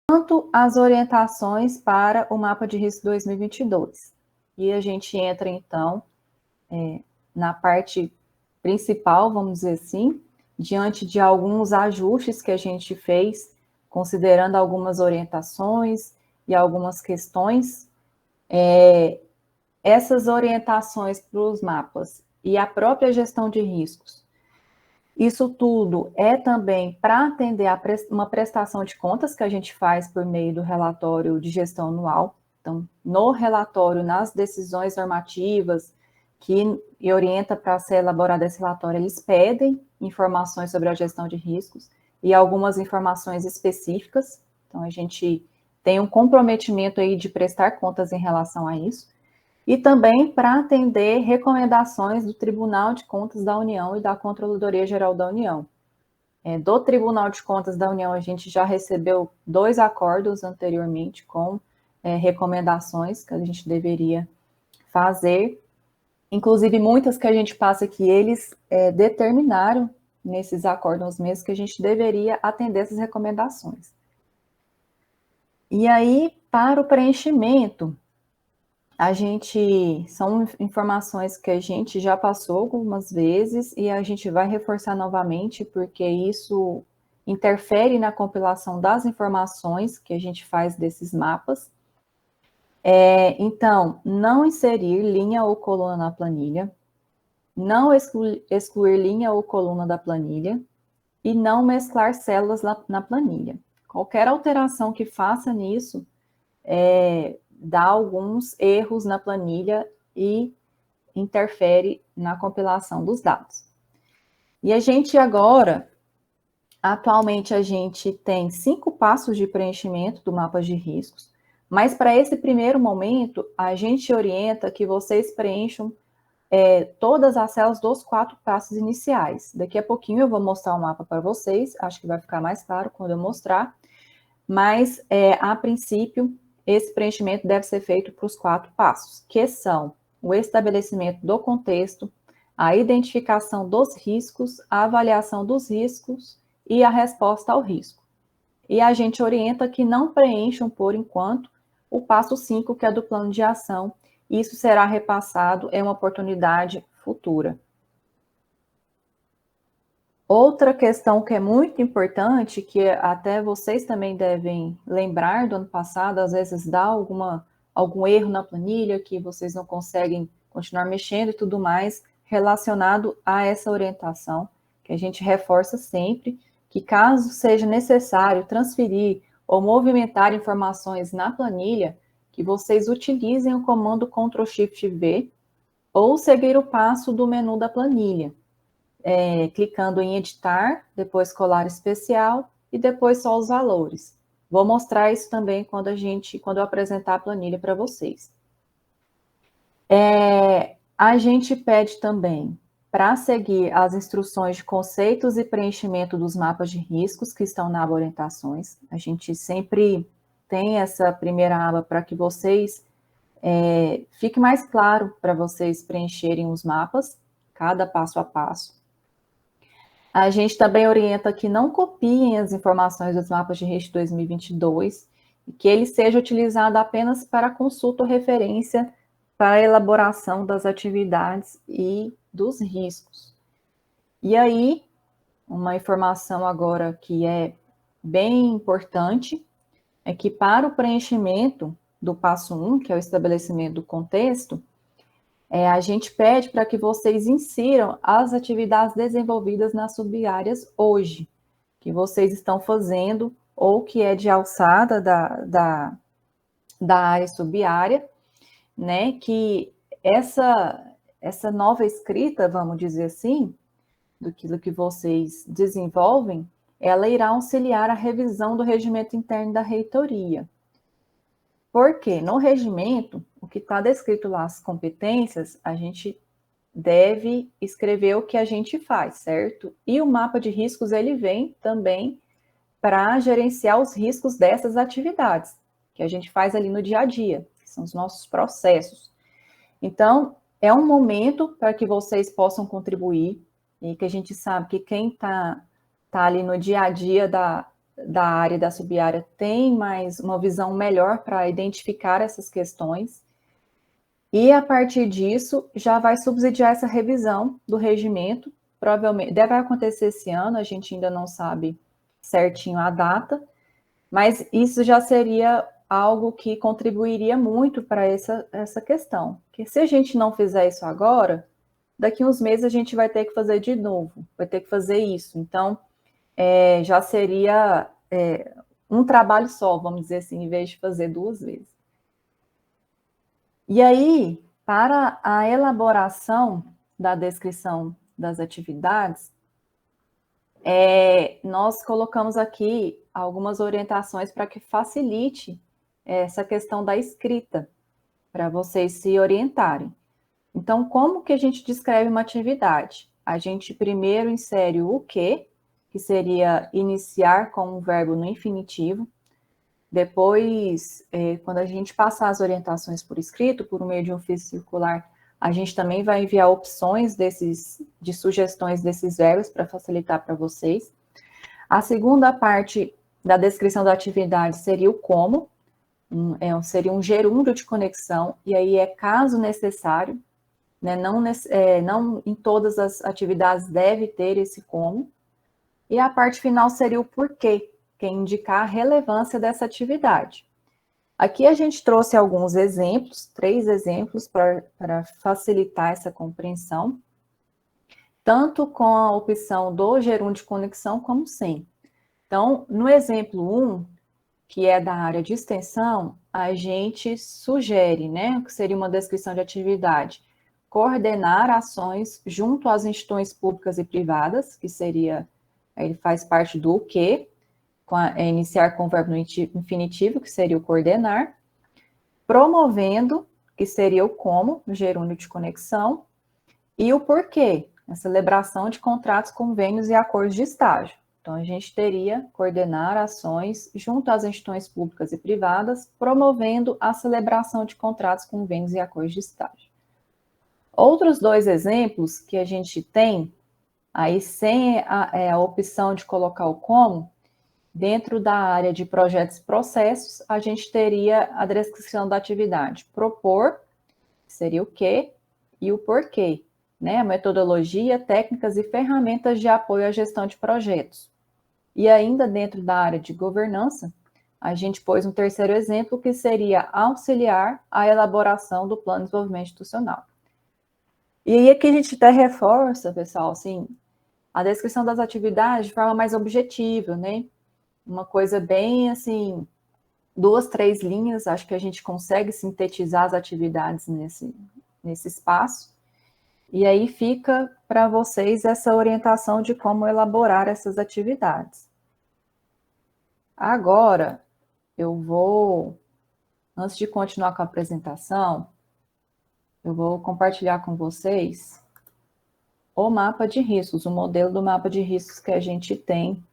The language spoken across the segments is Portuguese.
quanto às orientações para o mapa de risco 2022. E a gente entra, então, na parte principal, vamos dizer assim, diante de alguns ajustes que a gente fez, considerando algumas orientações e algumas questões. Essas orientações para os mapas e a própria gestão de riscos, isso tudo é também para atender a uma prestação de contas que a gente faz por meio do relatório de gestão anual. Então, no relatório, nas decisões normativas que orienta para ser elaborado esse relatório, eles pedem informações sobre a gestão de riscos e algumas informações específicas. Então, a gente tem um comprometimento aí de prestar contas em relação a isso. E também para atender recomendações do Tribunal de Contas da União e da Controladoria Geral da União. Do Tribunal de Contas da União, a gente já recebeu 2 acordos anteriormente com recomendações que a gente deveria fazer, inclusive muitas que a gente passa que eles determinaram nesses acordos mesmo que a gente deveria atender essas recomendações. E aí, para o preenchimento, são informações que a gente já passou algumas vezes e a gente vai reforçar novamente, porque isso interfere na compilação das informações que a gente faz desses mapas. Então, não inserir linha ou coluna na planilha, não excluir linha ou coluna da planilha e não mesclar células na planilha. Qualquer alteração que faça nisso dá alguns erros na planilha e interfere na compilação dos dados. E a gente agora, atualmente a gente tem 5 passos de preenchimento do mapa de riscos, mas para esse primeiro momento, a gente orienta que vocês preencham todas as células dos 4 passos iniciais. Daqui a pouquinho eu vou mostrar o mapa para vocês, acho que vai ficar mais claro quando eu mostrar, mas a princípio, esse preenchimento deve ser feito para os 4 passos, que são o estabelecimento do contexto, a identificação dos riscos, a avaliação dos riscos e a resposta ao risco. E a gente orienta que não preencham, por enquanto, o passo 5, que é do plano de ação. Isso será repassado em uma oportunidade futura. Outra questão que é muito importante, que até vocês também devem lembrar do ano passado, às vezes dá algum erro na planilha que vocês não conseguem continuar mexendo e tudo mais, relacionado a essa orientação, que a gente reforça sempre, que caso seja necessário transferir ou movimentar informações na planilha, que vocês utilizem o comando Ctrl+Shift+V ou seguir o passo do menu da planilha. Clicando em editar, depois colar especial e depois só os valores. Vou mostrar isso também quando eu apresentar a planilha para vocês. A gente pede também para seguir as instruções de conceitos e preenchimento dos mapas de riscos que estão na aba orientações. A gente sempre tem essa primeira aba para que vocês fique mais claro para vocês preencherem os mapas, cada passo a passo. A gente também orienta que não copiem as informações dos mapas de risco 2022 e que ele seja utilizado apenas para consulta ou referência para a elaboração das atividades e dos riscos. E aí, uma informação agora que é bem importante é que para o preenchimento do passo 1, que é o estabelecimento do contexto, a gente pede para que vocês insiram as atividades desenvolvidas nas sub-áreas hoje, que vocês estão fazendo, ou que é de alçada da área sub-área, né? Que essa nova escrita, vamos dizer assim, do que vocês desenvolvem, ela irá auxiliar a revisão do regimento interno da reitoria. Porque no regimento, o que está descrito lá, as competências, a gente deve escrever o que a gente faz, certo? E o mapa de riscos, ele vem também para gerenciar os riscos dessas atividades, que a gente faz ali no dia a dia, que são os nossos processos. Então, é um momento para que vocês possam contribuir, e que a gente sabe que quem está ali no dia a dia da área da sub-área tem mais uma visão melhor para identificar essas questões, e a partir disso já vai subsidiar essa revisão do regimento, provavelmente deve acontecer esse ano, a gente ainda não sabe certinho a data, mas isso já seria algo que contribuiria muito para essa questão, porque se a gente não fizer isso agora, daqui uns meses a gente vai ter que fazer de novo, vai ter que fazer isso, então já seria um trabalho só, vamos dizer assim, em vez de fazer 2 vezes. E aí, para a elaboração da descrição das atividades, nós colocamos aqui algumas orientações para que facilite essa questão da escrita, para vocês se orientarem. Então, como que a gente descreve uma atividade? A gente primeiro insere o que seria iniciar com um verbo no infinitivo. Depois, quando a gente passar as orientações por escrito, por meio de um ofício circular, a gente também vai enviar opções de sugestões desses verbos para facilitar para vocês. A segunda parte da descrição da atividade seria o como, seria um gerúndio de conexão, e aí caso necessário, né, não em todas as atividades deve ter esse como. E a parte final seria o porquê, que é indicar a relevância dessa atividade. Aqui a gente trouxe alguns exemplos, 3 exemplos para facilitar essa compreensão, tanto com a opção do gerúndio de conexão como sem. Então, no exemplo 1, que é da área de extensão, a gente sugere, né, que seria uma descrição de atividade, coordenar ações junto às instituições públicas e privadas, que seria, ele faz parte do que, iniciar com o verbo no infinitivo, que seria o coordenar, promovendo, que seria o como, no gerúndio de conexão, e o porquê, a celebração de contratos, convênios e acordos de estágio. Então, a gente teria coordenar ações junto às instituições públicas e privadas, promovendo a celebração de contratos, convênios e acordos de estágio. Outros 2 exemplos que a gente tem, aí sem a opção de colocar o como, dentro da área de projetos e processos, a gente teria a descrição da atividade propor, seria o que, e o porquê, né? A metodologia, técnicas e ferramentas de apoio à gestão de projetos. E ainda dentro da área de governança, a gente pôs um terceiro exemplo, que seria auxiliar a elaboração do plano de desenvolvimento institucional. E aí aqui a gente até reforça, pessoal, assim, a descrição das atividades de forma mais objetiva, né? Uma coisa bem, assim, 2, 3 linhas, acho que a gente consegue sintetizar as atividades nesse espaço. E aí fica para vocês essa orientação de como elaborar essas atividades. Agora, eu vou, antes de continuar com a apresentação, eu vou compartilhar com vocês o mapa de riscos, o modelo do mapa de riscos que a gente tem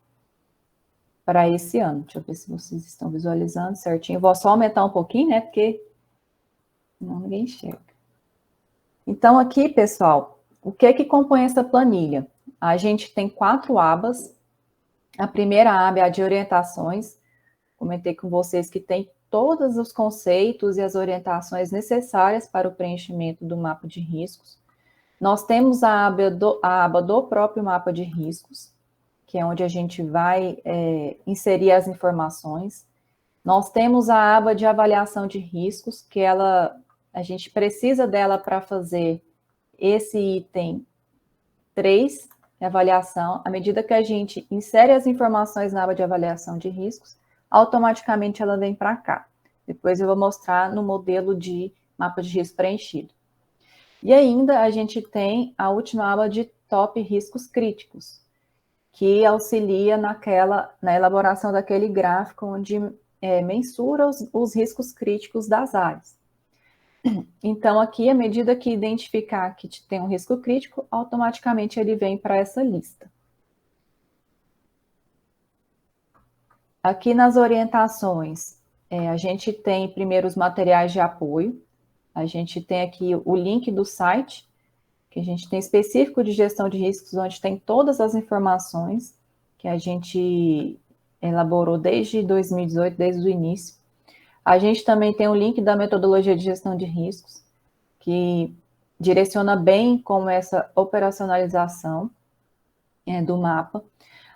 para esse ano. Deixa eu ver se vocês estão visualizando certinho. Vou só aumentar um pouquinho, né? Porque senão ninguém enxerga. Então, aqui, pessoal, o que compõe essa planilha? A gente tem 4 abas. A primeira aba é a de orientações. Comentei com vocês que tem todos os conceitos e as orientações necessárias para o preenchimento do mapa de riscos. Nós temos a aba do próprio mapa de riscos, que é onde a gente vai inserir as informações. Nós temos a aba de avaliação de riscos, que a gente precisa dela para fazer esse item 3, avaliação. À medida que a gente insere as informações na aba de avaliação de riscos, automaticamente ela vem para cá. Depois eu vou mostrar no modelo de mapa de risco preenchido. E ainda a gente tem a última aba de top riscos críticos, que auxilia na elaboração daquele gráfico onde mensura os riscos críticos das áreas. Então, aqui, à medida que identificar que tem um risco crítico, automaticamente ele vem para essa lista. Aqui nas orientações, a gente tem primeiro os materiais de apoio, a gente tem aqui o link do site, que a gente tem específico de gestão de riscos, onde tem todas as informações que a gente elaborou desde 2018, desde o início. A gente também tem o link da metodologia de gestão de riscos, que direciona bem como essa operacionalização do mapa.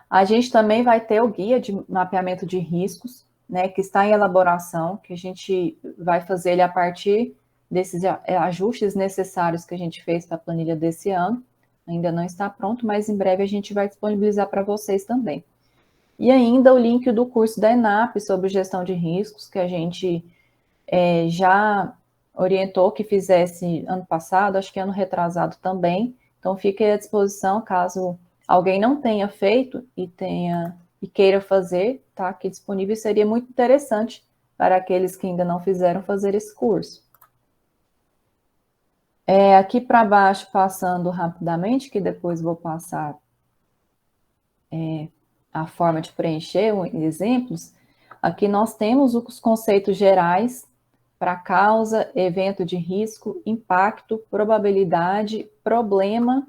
A gente também vai ter o guia de mapeamento de riscos, né, que está em elaboração, que a gente vai fazer ele a partir desses ajustes necessários que a gente fez para a planilha desse ano. Ainda não está pronto, mas em breve a gente vai disponibilizar para vocês também. E ainda o link do curso da ENAP sobre gestão de riscos, que a gente já orientou que fizesse ano passado, acho que ano retrasado também. Então, fique à disposição caso alguém não tenha feito e queira fazer, tá aqui disponível. Seria muito interessante para aqueles que ainda não fizeram fazer esse curso. Aqui para baixo, passando rapidamente, que depois vou passar a forma de preencher exemplos. Aqui nós temos os conceitos gerais para causa, evento de risco, impacto, probabilidade, problema,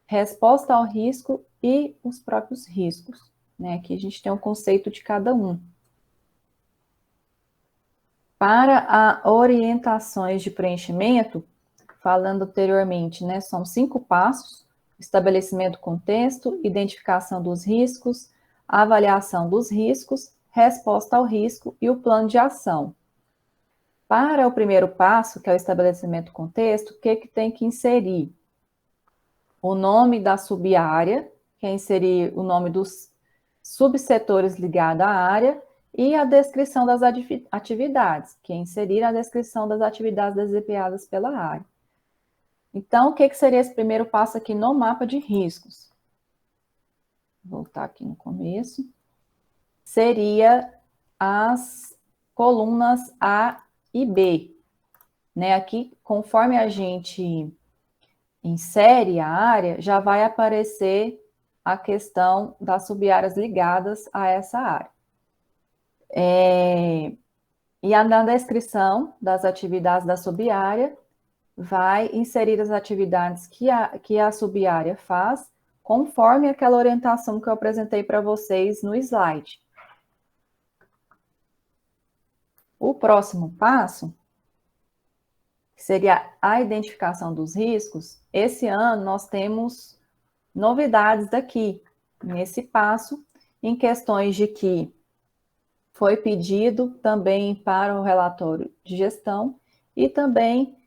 resposta ao risco e os próprios riscos, né? Aqui a gente tem um conceito de cada um. Para orientações de preenchimento, falando anteriormente, né? São 5 passos: estabelecimento do contexto, identificação dos riscos, avaliação dos riscos, resposta ao risco e o plano de ação. Para o primeiro passo, que é o estabelecimento do contexto, o que tem que inserir? O nome da subárea, que é inserir o nome dos subsetores ligados à área, e a descrição das atividades, que é inserir a descrição das atividades desempenhadas pela área. Então, o que seria esse primeiro passo aqui no mapa de riscos? Vou voltar aqui no começo. Seria as colunas A e B, né? Aqui, conforme a gente insere a área, já vai aparecer a questão das subáreas ligadas a essa área. E na descrição das atividades da subárea, vai inserir as atividades que a subárea faz, conforme aquela orientação que eu apresentei para vocês no slide. O próximo passo seria a identificação dos riscos. Esse ano nós temos novidades daqui, nesse passo, em questões de que foi pedido também para o relatório de gestão e também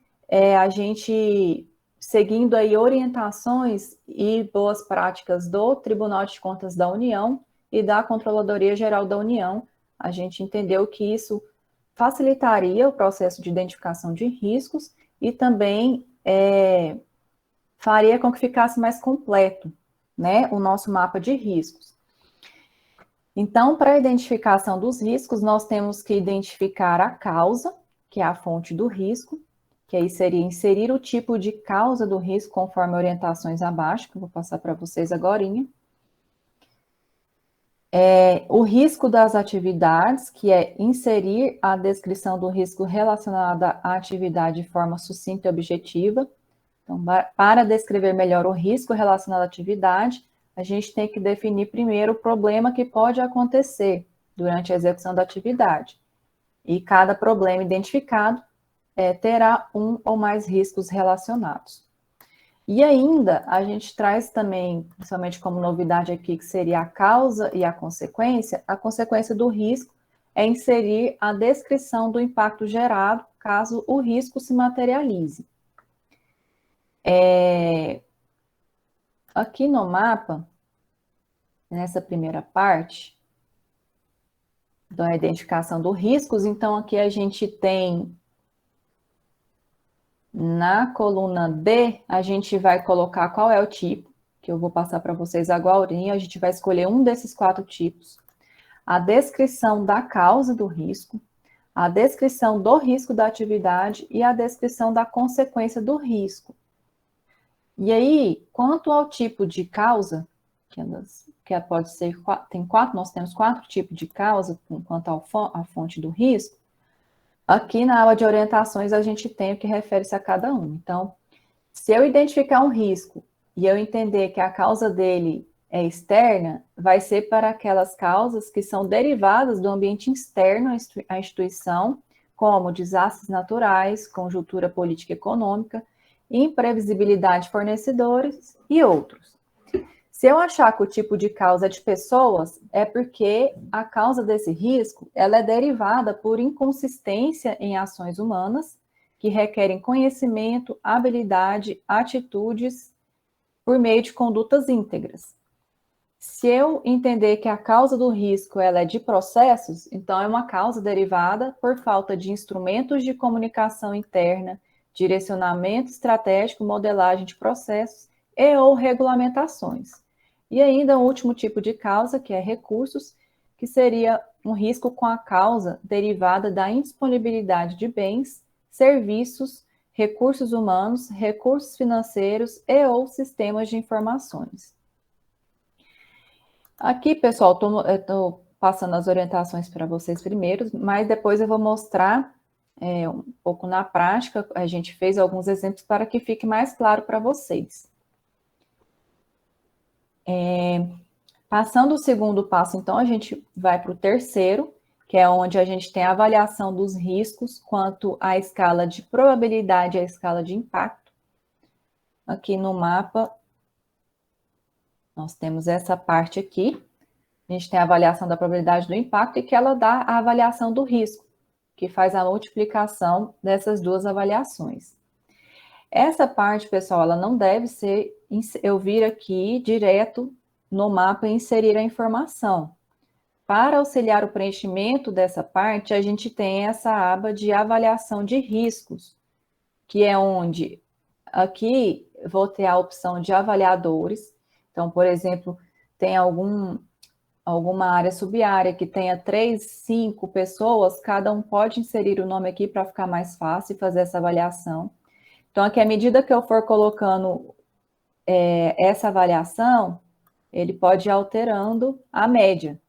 a gente seguindo aí orientações e boas práticas do Tribunal de Contas da União e da Controladoria Geral da União, a gente entendeu que isso facilitaria o processo de identificação de riscos e também faria com que ficasse mais completo, né, o nosso mapa de riscos. Então, para a identificação dos riscos, nós temos que identificar a causa, que é a fonte do risco, que aí seria inserir o tipo de causa do risco conforme orientações abaixo, que eu vou passar para vocês agorinha. O risco das atividades, que é inserir a descrição do risco relacionada à atividade de forma sucinta e objetiva. Então, para descrever melhor o risco relacionado à atividade, a gente tem que definir primeiro o problema que pode acontecer durante a execução da atividade. E cada problema identificado terá um ou mais riscos relacionados. E ainda, a gente traz também, principalmente como novidade aqui, que seria a causa e a consequência do risco é inserir a descrição do impacto gerado caso o risco se materialize. Aqui no mapa, nessa primeira parte, da identificação dos riscos, então aqui a gente tem, na coluna D, a gente vai colocar qual é o tipo, que eu vou passar para vocês agora, a gente vai escolher um desses 4 tipos, a descrição da causa do risco, a descrição do risco da atividade e a descrição da consequência do risco. E aí, quanto ao tipo de causa, que pode ser, nós temos 4 tipos de causa, quanto à fonte do risco, aqui na aula de orientações a gente tem o que refere-se a cada um. Então, se eu identificar um risco e eu entender que a causa dele externa, vai ser para aquelas causas que são derivadas do ambiente externo à instituição, como desastres naturais, conjuntura política e econômica, imprevisibilidade de fornecedores e outros. Se eu achar que o tipo de causa é de pessoas, é porque a causa desse risco ela é derivada por inconsistência em ações humanas que requerem conhecimento, habilidade, atitudes por meio de condutas íntegras. Se eu entender que a causa do risco ela é de processos, então é uma causa derivada por falta de instrumentos de comunicação interna, direcionamento estratégico, modelagem de processos e ou regulamentações. E ainda o último tipo de causa, que é recursos, que seria um risco com a causa derivada da indisponibilidade de bens, serviços, recursos humanos, recursos financeiros e ou sistemas de informações. Aqui, pessoal, estou passando as orientações para vocês primeiro, mas depois eu vou mostrar um pouco na prática. A gente fez alguns exemplos para que fique mais claro para vocês. Passando o segundo passo, então, a gente vai para o terceiro, que é onde a gente tem a avaliação dos riscos quanto à escala de probabilidade e à escala de impacto. Aqui no mapa, nós temos essa parte aqui. A gente tem a avaliação da probabilidade do impacto e que ela dá a avaliação do risco, que faz a multiplicação dessas duas avaliações. Essa parte, pessoal, ela não deve ser eu vir aqui direto no mapa e inserir a informação. Para auxiliar o preenchimento dessa parte, a gente tem essa aba de avaliação de riscos, que é onde aqui vou ter a opção de avaliadores. Então, por exemplo, tem alguma área subárea que tenha 3, 5 pessoas, cada um pode inserir o nome aqui para ficar mais fácil fazer essa avaliação. Então, aqui, à medida que eu for colocando essa avaliação, ele pode ir alterando a média,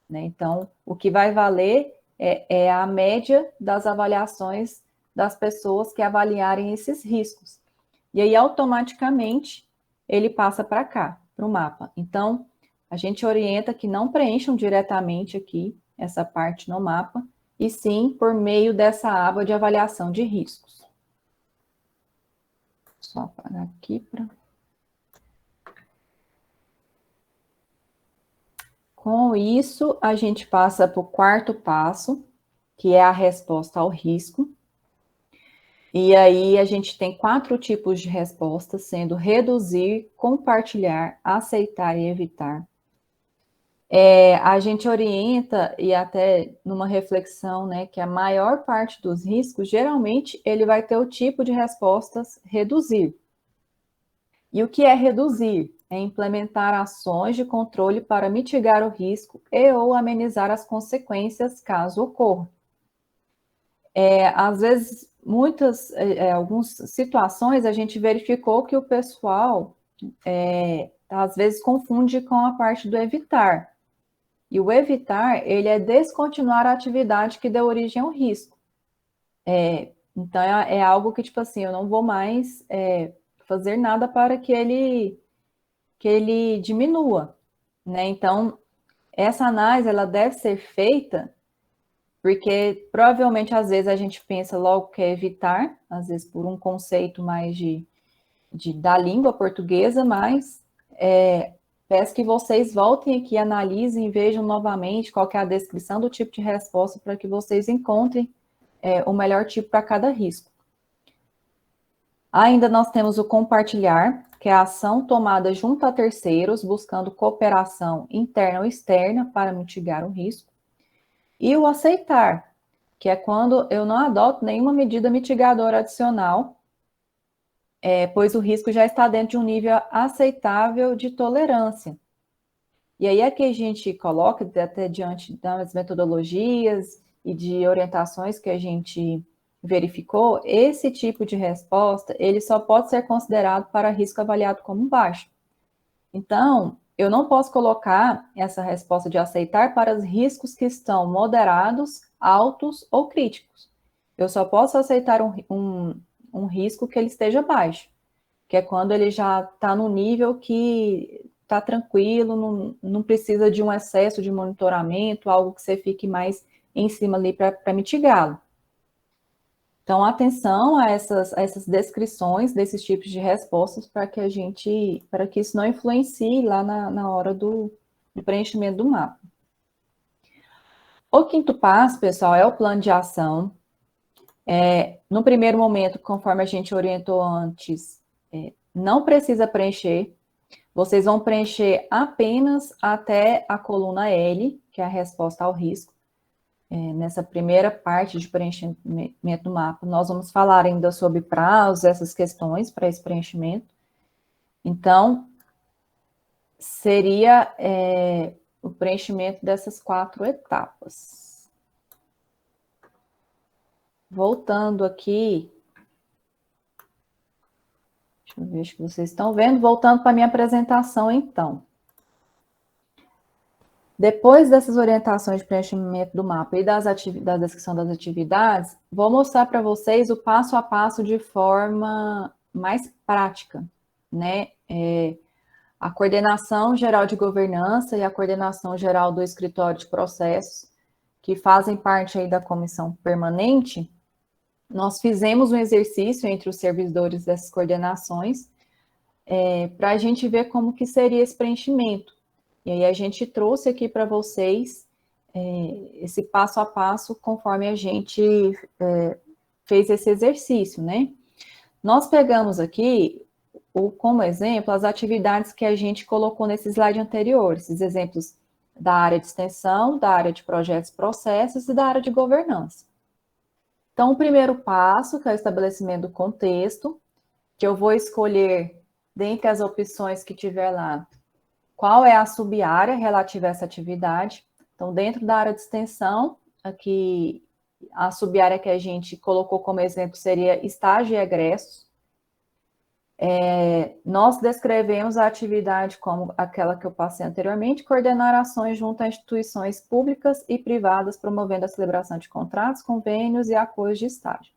né? Então, o que vai valer é a média das avaliações das pessoas que avaliarem esses riscos. E aí, automaticamente, ele passa para cá, para o mapa. Então, a gente orienta que não preencham diretamente aqui essa parte no mapa, e sim por meio dessa aba de avaliação de riscos. Só apagar aqui para... Com isso, a gente passa para o quarto passo, que é a resposta ao risco. E aí a gente tem 4 tipos de respostas, sendo reduzir, compartilhar, aceitar e evitar. A gente orienta, e até numa reflexão, né, que a maior parte dos riscos, geralmente, ele vai ter o tipo de respostas reduzir. E o que é reduzir? É implementar ações de controle para mitigar o risco e ou amenizar as consequências caso ocorra. Às vezes, algumas situações, a gente verificou que o pessoal, às vezes, confunde com a parte do evitar. E o evitar, ele é descontinuar a atividade que deu origem ao risco. Então, é algo que, tipo assim, eu não vou mais fazer nada para que ele diminua, né? Então, essa análise, ela deve ser feita porque, provavelmente, às vezes, a gente pensa logo que é evitar, às vezes por um conceito mais da língua portuguesa, mas peço que vocês voltem aqui, analisem e vejam novamente qual que é a descrição do tipo de resposta para que vocês encontrem o melhor tipo para cada risco. Ainda nós temos o compartilhar, que é a ação tomada junto a terceiros, buscando cooperação interna ou externa para mitigar o risco. E o aceitar, que é quando eu não adoto nenhuma medida mitigadora adicional, pois o risco já está dentro de um nível aceitável de tolerância. E aí é que a gente coloca, até diante das metodologias e de orientações que a gente verificou, esse tipo de resposta, ele só pode ser considerado para risco avaliado como baixo. Então, eu não posso colocar essa resposta de aceitar para os riscos que estão moderados, altos ou críticos. Eu só posso aceitar um risco que ele esteja baixo, que é quando ele já está no nível que tá tranquilo, não precisa de um excesso de monitoramento, algo que você fique mais em cima ali para mitigá-lo. Então, atenção a essas descrições desses tipos de respostas para que isso não influencie lá na hora do preenchimento do mapa. O quinto passo, pessoal, é o plano de ação. No primeiro momento, conforme a gente orientou antes, não precisa preencher. Vocês vão preencher apenas até a coluna L, que é a resposta ao risco. Nessa primeira parte de preenchimento do mapa, nós vamos falar ainda sobre prazos, essas questões para esse preenchimento. Então, seria o preenchimento dessas 4 etapas. Voltando aqui, deixa eu ver se vocês estão vendo, voltando para a minha apresentação, então. Depois dessas orientações de preenchimento do mapa e da descrição das atividades, vou mostrar para vocês o passo a passo de forma mais prática, né? A coordenação geral de governança e a coordenação geral do escritório de processos, que fazem parte aí da comissão permanente, nós fizemos um exercício entre os servidores dessas coordenações para a gente ver como que seria esse preenchimento. E aí a gente trouxe aqui para vocês esse passo a passo conforme a gente fez esse exercício, né? Nós pegamos aqui, como exemplo, as atividades que a gente colocou nesse slide anterior, esses exemplos da área de extensão, da área de projetos e processos e da área de governança. Então, o primeiro passo, que é o estabelecimento do contexto, que eu vou escolher, dentre as opções que tiver lá, qual é a sub-área relativa a essa atividade. Então, dentro da área de extensão, aqui a sub-área que a gente colocou como exemplo seria estágio e egressos. Nós descrevemos a atividade como aquela que eu passei anteriormente, coordenar ações junto a instituições públicas e privadas, promovendo a celebração de contratos, convênios e acordos de estágio.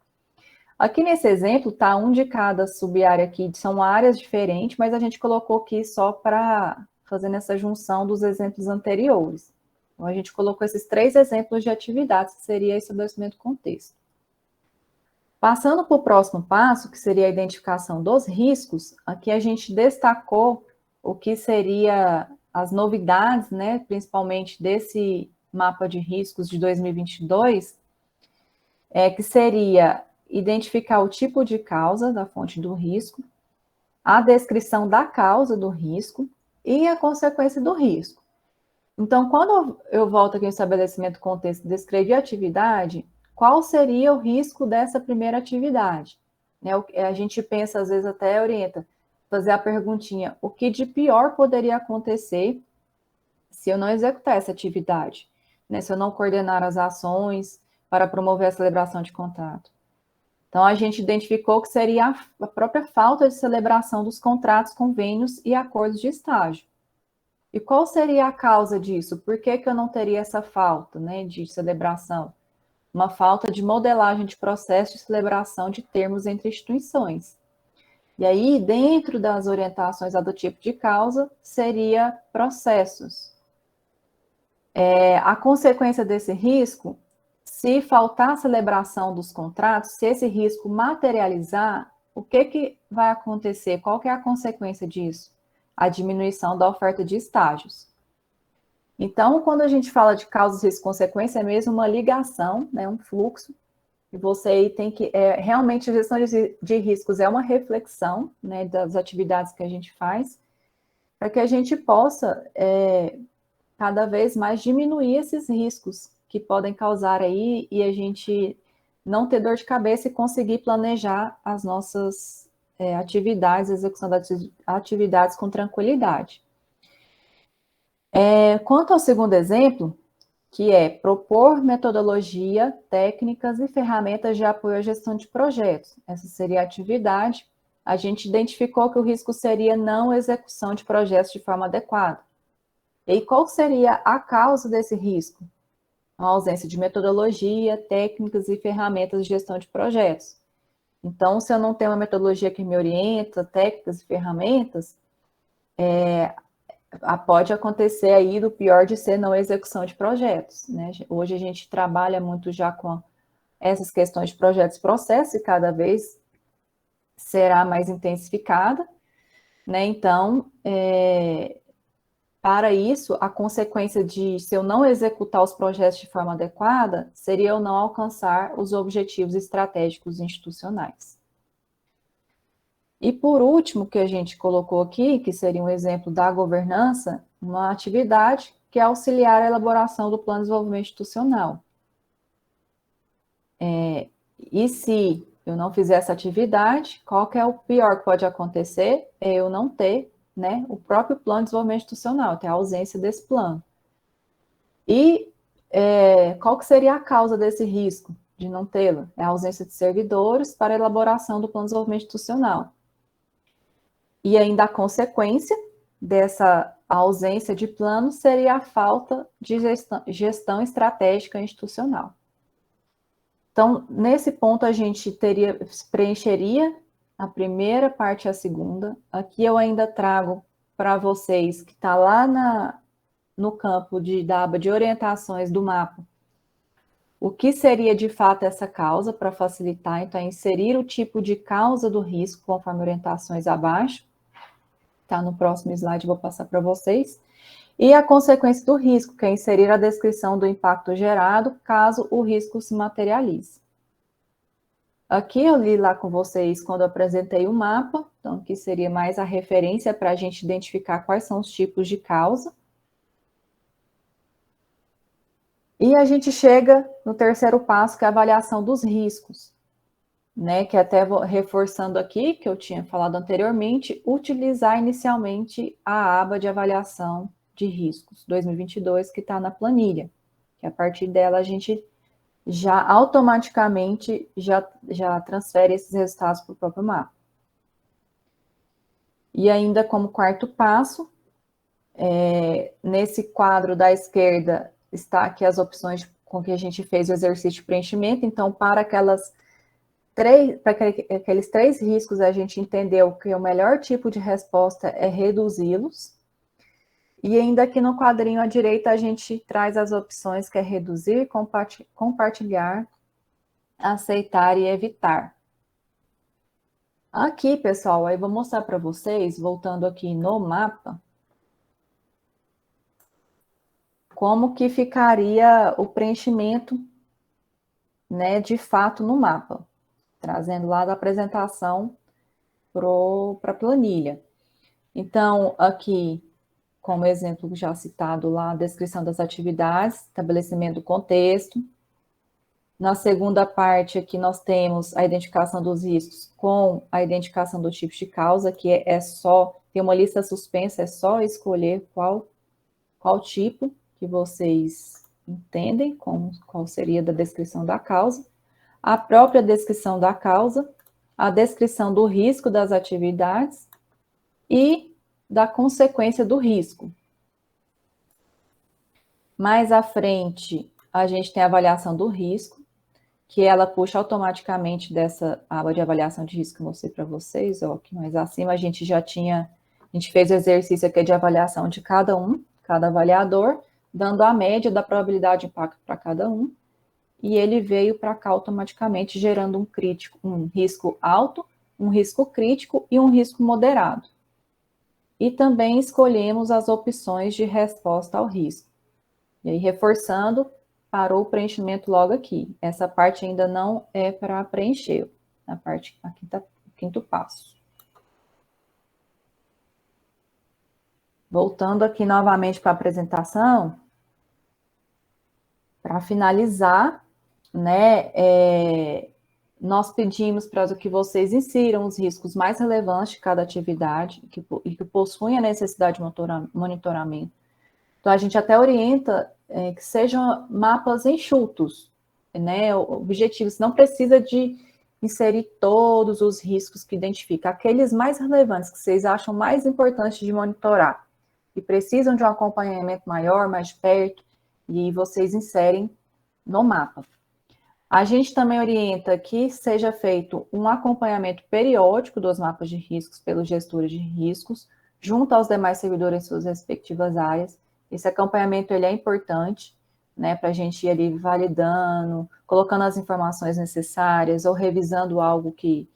Aqui nesse exemplo, tá um de cada sub-área aqui, são áreas diferentes, mas a gente colocou aqui só para fazendo essa junção dos exemplos anteriores. Então, a gente colocou esses 3 exemplos de atividades, que seria estabelecimento do contexto. Passando para o próximo passo, que seria a identificação dos riscos, aqui a gente destacou o que seria as novidades, né, principalmente desse mapa de riscos de 2022, que seria identificar o tipo de causa da fonte do risco, a descrição da causa do risco, e a consequência do risco. Então, quando eu volto aqui no estabelecimento do contexto, descrever a atividade, qual seria o risco dessa primeira atividade? Né, a gente pensa, às vezes até orienta, fazer a perguntinha, o que de pior poderia acontecer se eu não executar essa atividade? Né, se eu não coordenar as ações para promover a celebração de contrato? Então, a gente identificou que seria a própria falta de celebração dos contratos, convênios e acordos de estágio. E qual seria a causa disso? Por que eu não teria essa falta, né, de celebração? Uma falta de modelagem de processo de celebração de termos entre instituições. E aí, dentro das orientações do tipo de causa, seria processos. A consequência desse risco, se faltar a celebração dos contratos, se esse risco materializar, o que vai acontecer? Qual que é a consequência disso? A diminuição da oferta de estágios. Então, quando a gente fala de causas, risco e consequência, é mesmo uma ligação, né, um fluxo, e você tem que, realmente a gestão de riscos é uma reflexão, né, das atividades que a gente faz, para que a gente possa cada vez mais diminuir esses riscos que podem causar aí e a gente não ter dor de cabeça e conseguir planejar as nossas atividades, a execução das atividades com tranquilidade. Quanto ao segundo exemplo, que é propor metodologia, técnicas e ferramentas de apoio à gestão de projetos. Essa seria a atividade. A gente identificou que o risco seria não execução de projetos de forma adequada. E qual seria a causa desse risco? A ausência de metodologia, técnicas e ferramentas de gestão de projetos. Então, se eu não tenho uma metodologia que me orienta, técnicas e ferramentas, pode acontecer aí do pior de ser não execução de projetos, né? Hoje a gente trabalha muito já com essas questões de projetos e processos e cada vez será mais intensificada, né? Então, para isso, a consequência de se eu não executar os projetos de forma adequada seria eu não alcançar os objetivos estratégicos institucionais. E por último, que a gente colocou aqui, que seria um exemplo da governança, uma atividade que é auxiliar a elaboração do plano de desenvolvimento institucional. E se eu não fizer essa atividade, qual que é o pior que pode acontecer? É eu não ter, né, o próprio plano de desenvolvimento institucional, ter a ausência desse plano. E qual que seria a causa desse risco de não tê-lo? É a ausência de servidores para a elaboração do plano de desenvolvimento institucional. E ainda a consequência dessa ausência de plano seria a falta de gestão estratégica institucional. Então, nesse ponto, a gente preencheria a primeira parte e a segunda. Aqui eu ainda trago para vocês, que está lá no campo da aba de orientações do mapa, o que seria de fato essa causa, para facilitar. Então, inserir o tipo de causa do risco, conforme orientações abaixo. Tá no próximo slide, vou passar para vocês. E a consequência do risco, que é inserir a descrição do impacto gerado, caso o risco se materialize. Aqui eu li lá com vocês quando eu apresentei o mapa, então aqui seria mais a referência para a gente identificar quais são os tipos de causa. E a gente chega no terceiro passo, que é a avaliação dos riscos, né? Que até vou reforçando aqui, que eu tinha falado anteriormente, utilizar inicialmente a aba de avaliação de riscos 2022, que está na planilha, que a partir dela a gente já automaticamente já transfere esses resultados para o próprio mapa. E ainda como quarto passo, nesse quadro da esquerda está aqui as opções com que a gente fez o exercício de preenchimento. Então, para aqueles três riscos, a gente entendeu que o melhor tipo de resposta é reduzi-los. E ainda aqui no quadrinho à direita, a gente traz as opções que é reduzir, compartilhar, aceitar e evitar. Aqui, pessoal, aí vou mostrar para vocês, voltando aqui no mapa, como que ficaria o preenchimento, né, de fato no mapa, trazendo lá da apresentação para a planilha. Então, aqui, como exemplo já citado lá, a descrição das atividades, estabelecimento do contexto. Na segunda parte aqui nós temos a identificação dos riscos com a identificação do tipo de causa, que tem uma lista suspensa, é só escolher qual tipo que vocês entendem, qual seria da descrição da causa, a própria descrição da causa, a descrição do risco das atividades e da consequência do risco. Mais à frente, a gente tem a avaliação do risco, que ela puxa automaticamente dessa aba de avaliação de risco que eu mostrei para vocês, ó, aqui mais acima a gente fez o exercício aqui de avaliação de cada avaliador, dando a média da probabilidade de impacto para cada um, e ele veio para cá automaticamente, gerando um risco alto, um risco crítico e um risco moderado. E também escolhemos as opções de resposta ao risco. E aí, reforçando, parou o preenchimento logo aqui. Essa parte ainda não é para preencher, a parte aqui está o quinto passo. Voltando aqui novamente para a apresentação, para finalizar, né, nós pedimos para que vocês insiram os riscos mais relevantes de cada atividade e que possuem a necessidade de monitoramento. Então, a gente até orienta que sejam mapas enxutos, né? Objetivos, não precisa de inserir todos os riscos que identifica, aqueles mais relevantes, que vocês acham mais importantes de monitorar, e precisam de um acompanhamento maior, mais perto, e vocês inserem no mapa. A gente também orienta que seja feito um acompanhamento periódico dos mapas de riscos pelos gestores de riscos, junto aos demais servidores em suas respectivas áreas. Esse acompanhamento ele é importante, né, para a gente ir ali validando, colocando as informações necessárias ou revisando algo que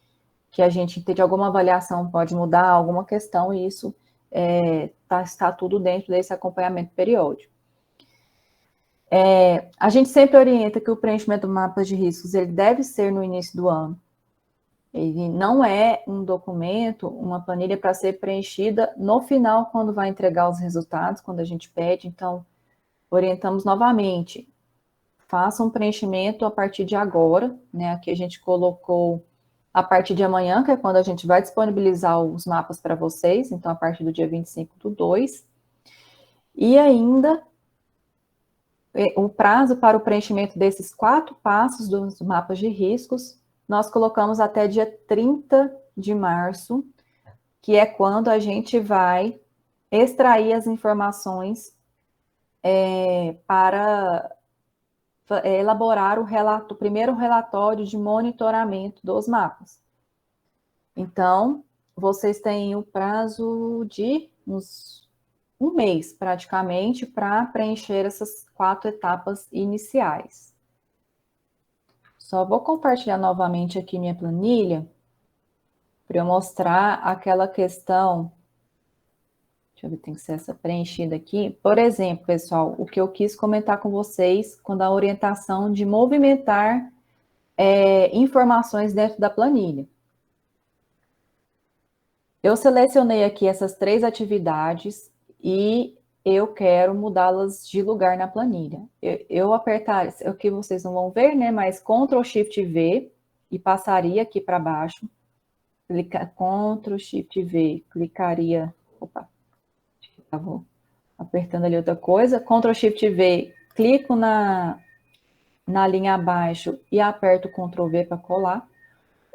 a gente de alguma avaliação pode mudar, alguma questão, e isso está tudo dentro desse acompanhamento periódico. A gente sempre orienta que o preenchimento do mapa de riscos ele deve ser no início do ano. Ele não é um documento, uma planilha para ser preenchida no final, quando vai entregar os resultados, quando a gente pede. Então, orientamos novamente, faça um preenchimento a partir de agora, né? Aqui a gente colocou a partir de amanhã, que é quando a gente vai disponibilizar os mapas para vocês, então a partir do dia 25/2. E ainda, o prazo para o preenchimento desses 4 passos dos mapas de riscos, nós colocamos até dia 30 de março, que é quando a gente vai extrair as informações para elaborar o primeiro relatório de monitoramento dos mapas. Então, vocês têm o prazo de um mês, praticamente, para preencher essas 4 etapas iniciais. Só vou compartilhar novamente aqui minha planilha para eu mostrar aquela questão. Deixa eu ver, tem que ser essa preenchida aqui. Por exemplo, pessoal, o que eu quis comentar com vocês quando a orientação de movimentar informações dentro da planilha. Eu selecionei aqui essas 3 atividades e eu quero mudá-las de lugar na planilha. Eu apertar, o que vocês não vão ver, né? Mas Ctrl Shift V e passaria aqui para baixo. Ctrl Shift V, clicaria. Opa, estava apertando ali outra coisa. Ctrl Shift V, clico na linha abaixo e aperto Ctrl V para colar.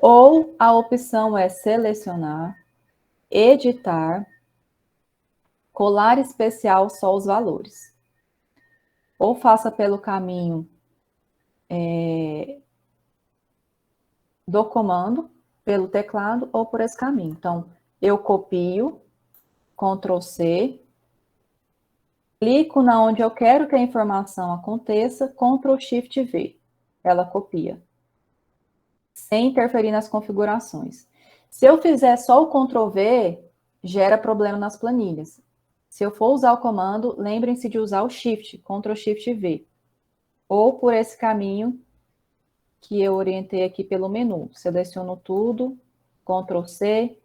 Ou a opção é selecionar, editar, colar especial só os valores. Ou faça pelo caminho do comando, pelo teclado, ou por esse caminho. Então, eu copio, Ctrl C, clico na onde eu quero que a informação aconteça, Ctrl Shift V. Ela copia, sem interferir nas configurações. Se eu fizer só o Ctrl V, gera problema nas planilhas. Se eu for usar o comando, lembrem-se de usar o Shift, Ctrl Shift V. Ou por esse caminho que eu orientei aqui pelo menu. Seleciono tudo, Ctrl C,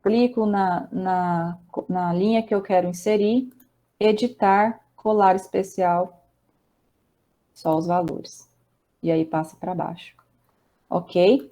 clico na linha que eu quero inserir, editar, colar especial, só os valores. E aí passa para baixo. Ok?